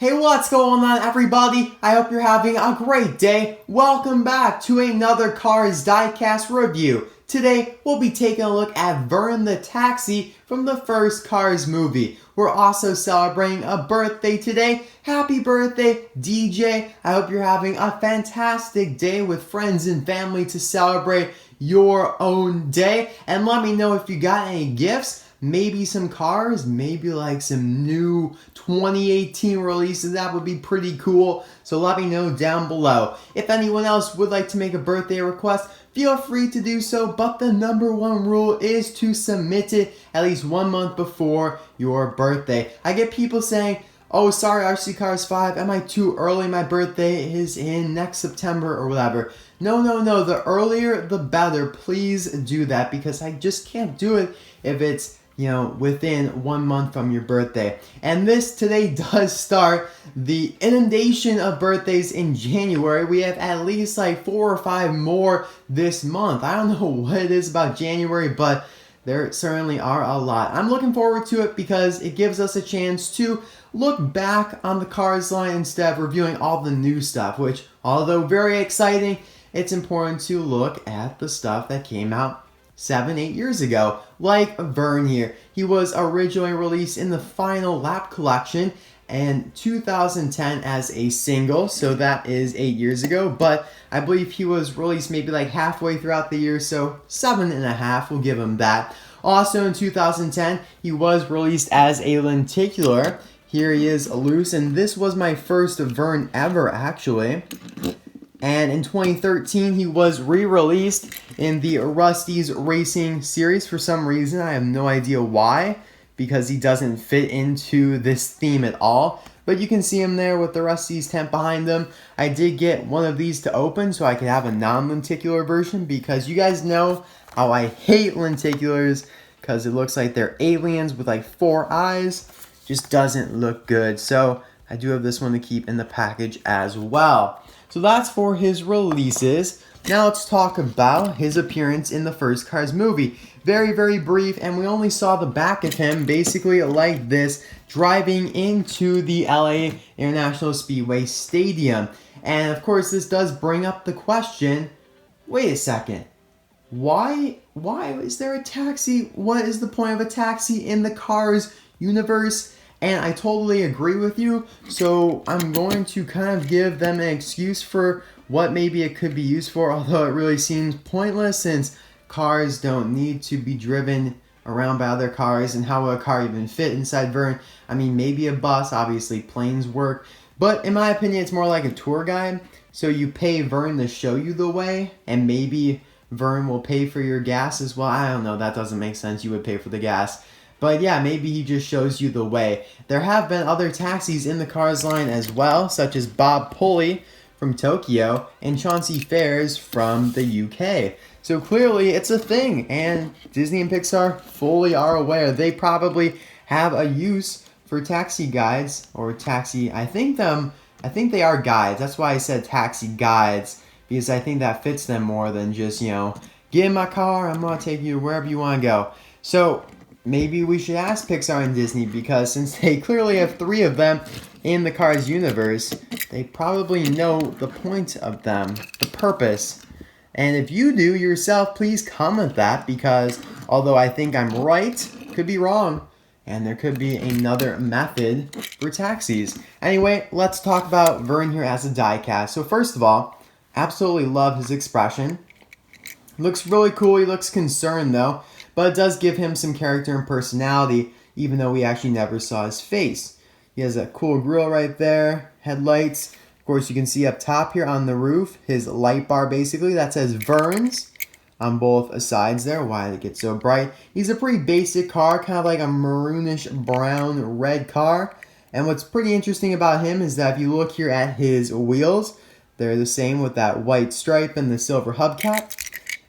Hey, what's going on, everybody? I hope you're having a great day. Welcome back to another Cars Diecast review. Today, we'll be taking a look at Vern the Taxi from the first Cars movie. We're also celebrating a birthday today. Happy birthday, DeeJay. I hope you're having a fantastic day with friends and family to celebrate your own day. And let me know if you got any gifts. Maybe some cars, maybe like some new 2018 releases. That would be pretty cool. So let me know down below. If anyone else would like to make a birthday request, feel free to do so. But the #1 rule is to submit it at least 1 month before your birthday. I get people saying, oh, sorry, RC Cars 5, am I too early? My birthday is in next September or whatever. No. The earlier, the better. Please do that because I just can't do it if it's within 1 month from your birthday. And this today does start the inundation of birthdays in January. We have at least like 4 or 5 more this month. I don't know what it is about January, but there certainly are a lot. I'm looking forward to it because it gives us a chance to look back on the Cars line instead of reviewing all the new stuff, which, although very exciting, it's important to look at the stuff that came out 7-8 years ago, like Vern here. He was originally released in the Final Lap collection in 2010 as a single, so that is 8 years ago, but I believe he was released maybe like halfway throughout the year, so 7.5, we'll give him that. Also in 2010, he was released as a Lenticular. Here he is loose, and this was my first Vern ever, actually. And in 2013, he was re-released in the Rust-eze Racing series for some reason. I have no idea why, because he doesn't fit into this theme at all. But you can see him there with the Rust-eze tent behind him. I did get one of these to open so I could have a non-lenticular version, because you guys know how I hate lenticulars, because it looks like they're aliens with like 4 eyes. Just doesn't look good. So I do have this one to keep in the package as well. So that's for his releases. Now let's talk about his appearance in the first Cars movie. Very brief, and we only saw the back of him basically like this, driving into the LA International Speedway Stadium. And of course this does bring up the question, wait a second, why is there a taxi? What is the point of a taxi in the Cars universe? And I totally agree with you, so I'm going to kind of give them an excuse for what maybe it could be used for, although it really seems pointless since cars don't need to be driven around by other cars, and how would a car even fit inside Vern? I mean, maybe a bus, obviously planes work, but in my opinion it's more like a tour guide, so you pay Vern to show you the way, and maybe Vern will pay for your gas as well. I don't know, that doesn't make sense, you would pay for the gas. But yeah, maybe he just shows you the way. There have been other taxis in the Cars line as well, such as Bob Pulley from Tokyo and Chauncey Fares from the UK. So clearly it's a thing, and Disney and Pixar fully are aware. They probably have a use for taxi guides, or taxi, I think they are guides. That's why I said taxi guides, because I think that fits them more than just, get in my car, I'm gonna take you wherever you wanna go. So maybe we should ask Pixar and Disney, because since they clearly have 3 of them in the Cars universe, they probably know the point of them, the purpose. And if you do yourself, please comment that, because although I think I'm right, could be wrong, and there could be another method for taxis. Anyway, let's talk about Vern here as a diecast. So first of all, absolutely love his expression. Looks really cool. He looks concerned though. But it does give him some character and personality, even though we actually never saw his face. He has a cool grill right there, headlights. Of course, you can see up top here on the roof, his light bar basically, that says Vern's on both sides there. Why did it get so bright? He's a pretty basic car, kind of like a maroonish brown red car. And what's pretty interesting about him is that if you look here at his wheels, they're the same with that white stripe and the silver hubcap.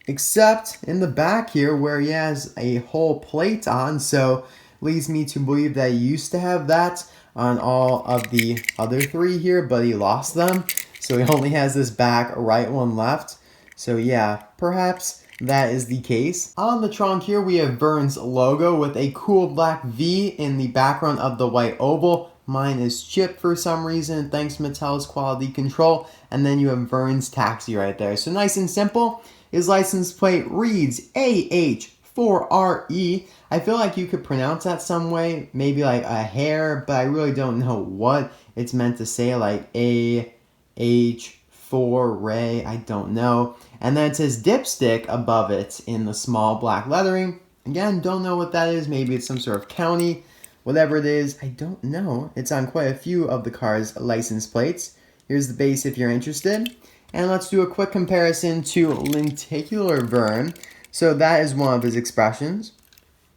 Except in the back here where he has a whole plate on, so leads me to believe that he used to have that on all of the other 3 here, but he lost them, so he only has this back right one left. So yeah, perhaps that is the case. On the trunk here we have Vern's logo with a cool black V in the background of the white oval. Mine is chipped for some reason, thanks to Mattel's quality control. And then you have Vern's taxi right there. So nice and simple. His license plate reads AH4RE. I feel like you could pronounce that some way, maybe like a hair, but I really don't know what it's meant to say, like AH4Ray, I don't know. And then it says dipstick above it in the small black lettering. Again, don't know what that is. Maybe it's some sort of county. Whatever it is, I don't know. It's on quite a few of the car's license plates. Here's the base if you're interested. And let's do a quick comparison to Lenticular Vern. So that is one of his expressions,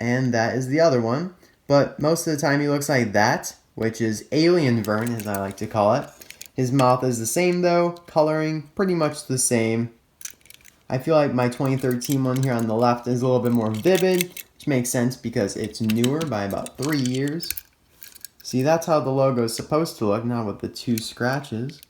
and that is the other one. But most of the time he looks like that, which is Alien Vern, as I like to call it. His mouth is the same though, coloring pretty much the same. I feel like my 2013 one here on the left is a little bit more vivid, which makes sense because it's newer by about 3 years. See, that's how the logo is supposed to look, not with the 2 scratches.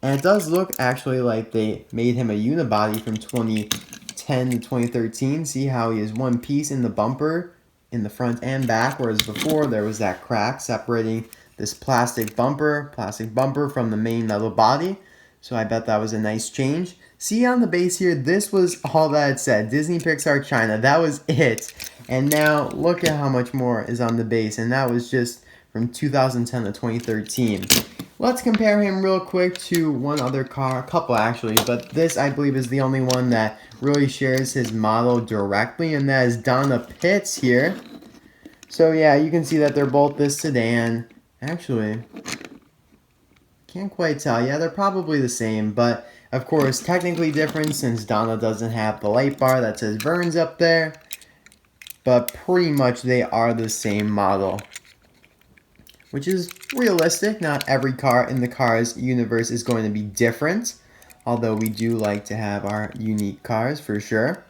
And it does look actually like they made him a unibody from 2010 to 2013. See how he is one piece in the bumper, in the front and back, whereas before there was that crack separating this plastic bumper from the main metal body. So I bet that was a nice change. See on the base here, this was all that it said. Disney Pixar China, that was it. And now look at how much more is on the base, and that was just from 2010 to 2013. Let's compare him real quick to one other car, a couple actually, but this I believe is the only one that really shares his model directly, and that is Donna Pitts here. So yeah, you can see that they're both this sedan. Actually, can't quite tell. Yeah, they're probably the same, but of course technically different since Donna doesn't have the light bar that says Vern's up there. But pretty much they are the same model, which is realistic. Not every car in the Cars universe is going to be different, although we do like to have our unique cars for sure.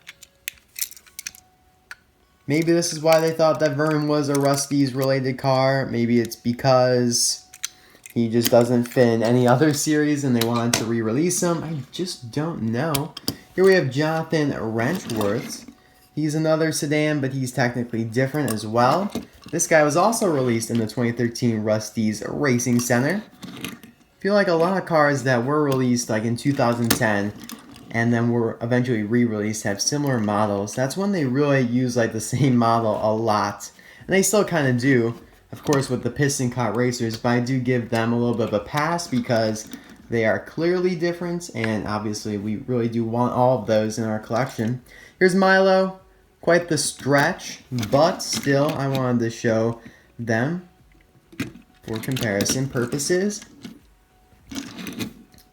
Maybe this is why they thought that Vern was a Rust-eze related car. Maybe it's because he just doesn't fit in any other series and they wanted to re-release him. I just don't know. Here we have Jonathan Wentworth. He's another sedan, but he's technically different as well. This guy was also released in the 2013 Rust-eze Racing Center. I feel like a lot of cars that were released like in 2010 and then were eventually re-released have similar models. That's when they really use like the same model a lot. And they still kind of do, of course, with the Piston Cut Racers, but I do give them a little bit of a pass because they are clearly different, and obviously we really do want all of those in our collection. Here's Milo. Quite the stretch, but still I wanted to show them for comparison purposes.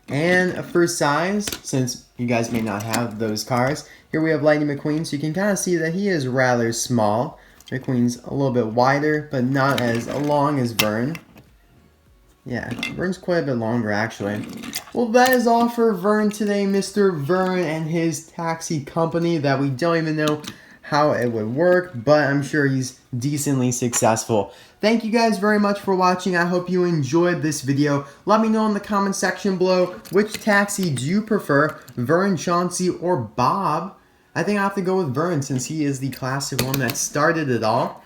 And for size, since you guys may not have those cars, here we have Lightning McQueen, so you can kind of see that he is rather small. McQueen's a little bit wider, but not as long as Vern. Yeah, Vern's quite a bit longer actually. Well, that is all for Vern today, Mr. Vern and his taxi company that we don't even know how it would work, but I'm sure he's decently successful. Thank you guys very much for watching. I hope you enjoyed this video. Let me know in the comment section below, which taxi do you prefer, Vern, Chauncey, or Bob? I think I have to go with Vern since he is the classic one that started it all.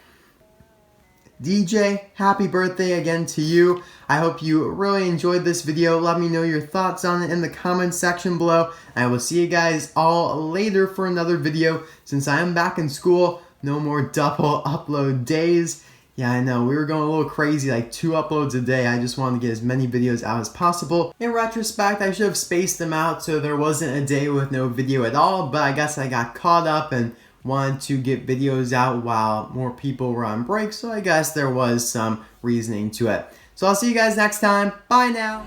DeeJay, happy birthday again to you. I hope you really enjoyed this video. Let me know your thoughts on it in the comment section below. I will see you guys all later for another video. Since I am back in school, no more double upload days. Yeah, I know, we were going a little crazy, like 2 uploads a day. I just wanted to get as many videos out as possible. In retrospect, I should have spaced them out so there wasn't a day with no video at all, but I guess I got caught up and wanted to get videos out while more people were on break, so I guess there was some reasoning to it. So I'll see you guys next time. Bye now.